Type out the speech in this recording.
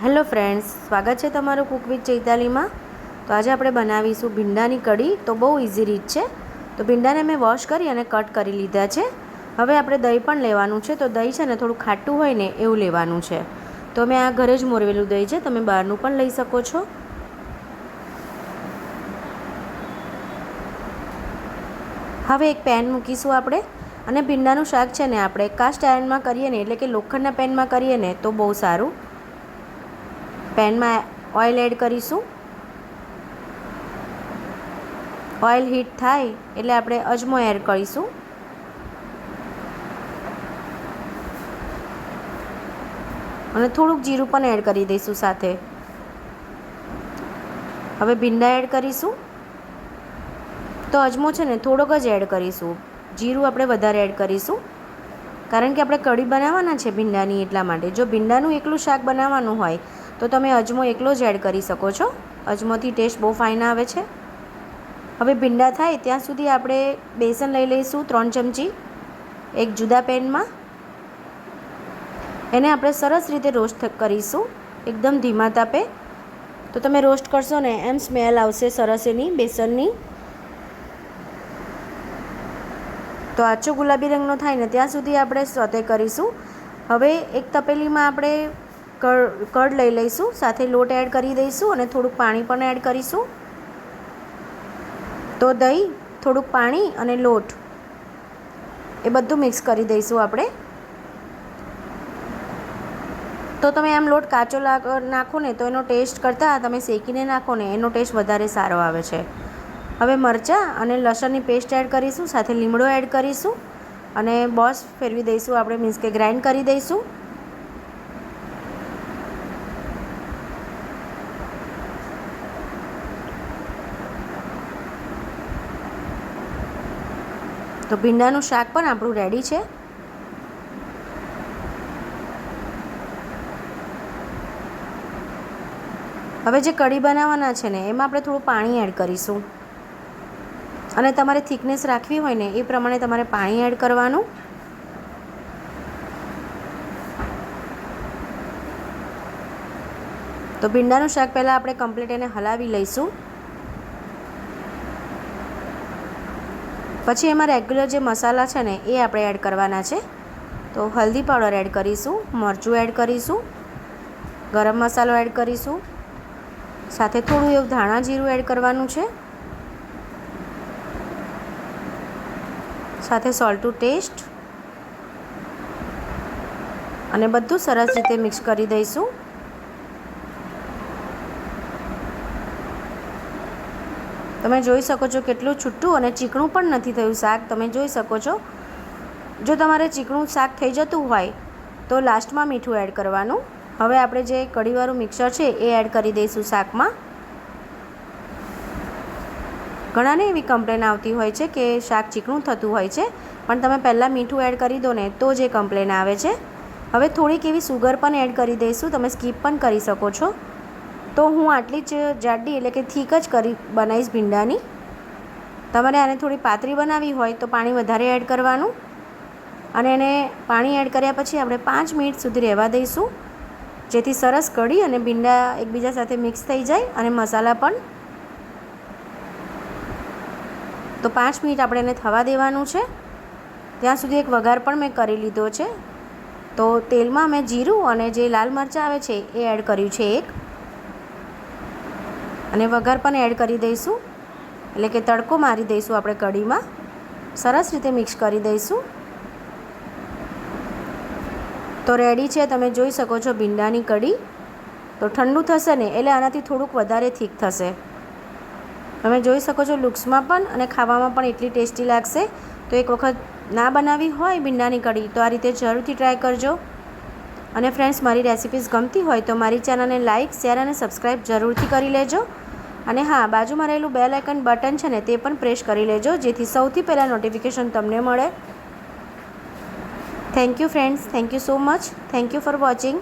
Hello friends, સ્વાગત છે તમારું કુક વિથ ચૈતાલીમાં। તો આજે આપણે બનાવીશું ભીંડાની કઢી। તો બહુ ઇઝી રીત છે। તો ભીંડાને મેં વોશ કરી અને કટ કરી લીધા છે। હવે આપણે દહીં પણ લેવાનું છે। તો દહીં છે ને થોડું ખાટું હોય ને એવું લેવાનું છે। તો મેં આ ઘરે જ મોરવેલું દહીં છે, તમે બહારનું પણ લઈ શકો છો। હવે એક પેન મૂકીશું આપણે, અને ભીંડાનું શાક છે ને આપણે કાસ્ટ આયર્નમાં કરીએ ને, એટલે કે લોખંડના પેનમાં કરીએ ને તો બહુ સારું। પેનમાં ઓઇલ એડ કરીશું। ઓઇલ હીટ થાય એટલે આપણે અજમો એડ કરીશું, અને થોડુંક જીરું પણ એડ કરી દઈશું સાથે। હવે ભીંડા એડ કરીશું। તો અજમો છે ને થોડોક જ એડ કરીશું, જીરું આપણે વધારે એડ કરીશું, કારણ કે આપણે કઢી બનાવવાના છે ભીંડાની, એટલા માટે। જો ભીંડાનું એકલું શાક બનાવવાનું હોય તો તમે અજમો એકલો જ એડ કરી શકો છો। અજમોથી ટેસ્ટ બહુ ફાઇન આવે છે। હવે ભીંડા થાય ત્યાં સુધી આપણે બેસન લઈ લઈશું 3 ચમચી એક જુદા પેનમાં। એને આપણે સરસ રીતે રોસ્ટ કરીશું, એકદમ ધીમા તાપે। તો તમે રોસ્ટ કરશો ને એમ સ્મેલ આવશે સરસ એની બેસનની। તો આછો ગુલાબી રંગનો થાય ને ત્યાં સુધી આપણે સોતે કરીશું। હવે એક તપેલીમાં આપણે કઢ લઈ લઈશું, સાથે લોટ એડ કરી દઈશું, અને થોડુંક પાણી પણ એડ કરીશું। તો દહીં, થોડુંક પાણી અને લોટ એ બધું મિક્સ કરી દઈશું આપણે। તો તમે આમ લોટ કાચો નાખો ને તો એનો ટેસ્ટ કરતાં તમે શેકીને નાખો ને એનો ટેસ્ટ વધારે સારો આવે છે। હવે મરચાં અને લસણની પેસ્ટ એડ કરીશું, સાથે લીમડો એડ કરીશું, અને બોસ ફેરવી દઈશું આપણે, મીન્સ કે ગ્રાઇન્ડ કરી દઈશું। તો ભીંડાનું શાક પણ આપણું રેડી છે। હવે જે કઢી બનાવવાના છે ને એમાં આપણે થોડું પાણી એડ કરીશું, અને તમારે થિકનેસ રાખવી હોય ને એ પ્રમાણે તમારે પાણી એડ કરવાનું। તો ભીંડાનું શાક પહેલાં આપણે કમ્પ્લીટ એને હલાવી લઈશું। પછી એમાં રેગ્યુલર જે મસાલા છે ને એ આપણે એડ કરવાના છે। તો હલ્દી પાવડર એડ કરીશું, મરચું એડ કરીશું, ગરમ મસાલો એડ કરીશું, સાથે થોડું એવું ધાણા જીરું એડ કરવાનું છે, સાથે સોલ્ટ ટુ ટેસ્ટ, અને બધું સરસ રીતે મિક્સ કરી દઈશું। તમે જોઈ શકો છો કેટલું છૂટું અને ચીકણું પણ નથી થયું શાક, તમે જોઈ શકો છો। જો તમારે ચીકણું શાક થઈ જતું હોય તો લાસ્ટમાં મીઠું એડ કરવાનું। હવે આપણે જે કઢીવાળું મિક્સર છે એ એડ કરી દઈશું શાકમાં। ઘણાને એવી કમ્પ્લેન આવતી હોય છે કે શાક ચીકણું થતું હોય છે, પણ તમે પહેલાં મીઠું એડ કરી દો ને તો જ એ કમ્પ્લેન આવે છે। હવે થોડીક એવી સુગર પણ એડ કરી દઈશું, તમે સ્કીપ પણ કરી શકો છો। તો હું આટલી જ જાડી એટલે કે થીક જ બનાવીશ ભીંડાની। તમારે આને થોડી પાતળી બનાવવી હોય તો પાણી વધારે એડ કરવાનું, અને એને પાણી એડ કર્યા પછી આપણે 5 મિનિટ સુધી રહેવા દઈશું, જેથી સરસ કઢી અને ભીંડા એકબીજા સાથે મિક્સ થઈ જાય, અને મસાલા પણ। તો 5 મિનિટ આપણે એને થવા દેવાનું છે। ત્યાં સુધી એક વઘાર પણ મેં કરી લીધો છે। તો તેલમાં મેં જીરું અને જે લાલ મરચાં આવે છે એ એડ કર્યું છે એક, અને વઘાર પણ એડ કરી દઈશું, એટલે કે તડકો મારી દઈશું આપણે કઢીમાં, સરસ રીતે મિક્સ કરી દઈશું। તો રેડી છે, તમે જોઈ શકો છો ભીંડાની કઢી। તો ઠંડુ થશે ને એટલે આનાથી થોડુંક વધારે થીક થશે, તમે જોઈ શકો છો લુક્સમાં પણ અને ખાવામાં પણ એટલી ટેસ્ટી લાગશે। તો એક વખત ના બનાવી હોય ભીંડાની કઢી તો આ રીતે જરૂરથી ટ્રાય કરજો। અને ફ્રેન્ડ્સ, મારી રેસિપીઝ ગમતી હોય તો મારી ચેનલને લાઇક, શેર અને સબસ્ક્રાઈબ જરૂરથી કરી લેજો। અને હા, બાજુમાં રહેલું બેલ આઇકન બટન છે ને તે પણ પ્રેસ કરી લેજો, જેથી સૌથી પહેલાં નોટિફિકેશન તમને મળે। Thank you friends, thank you so much, thank you for watching.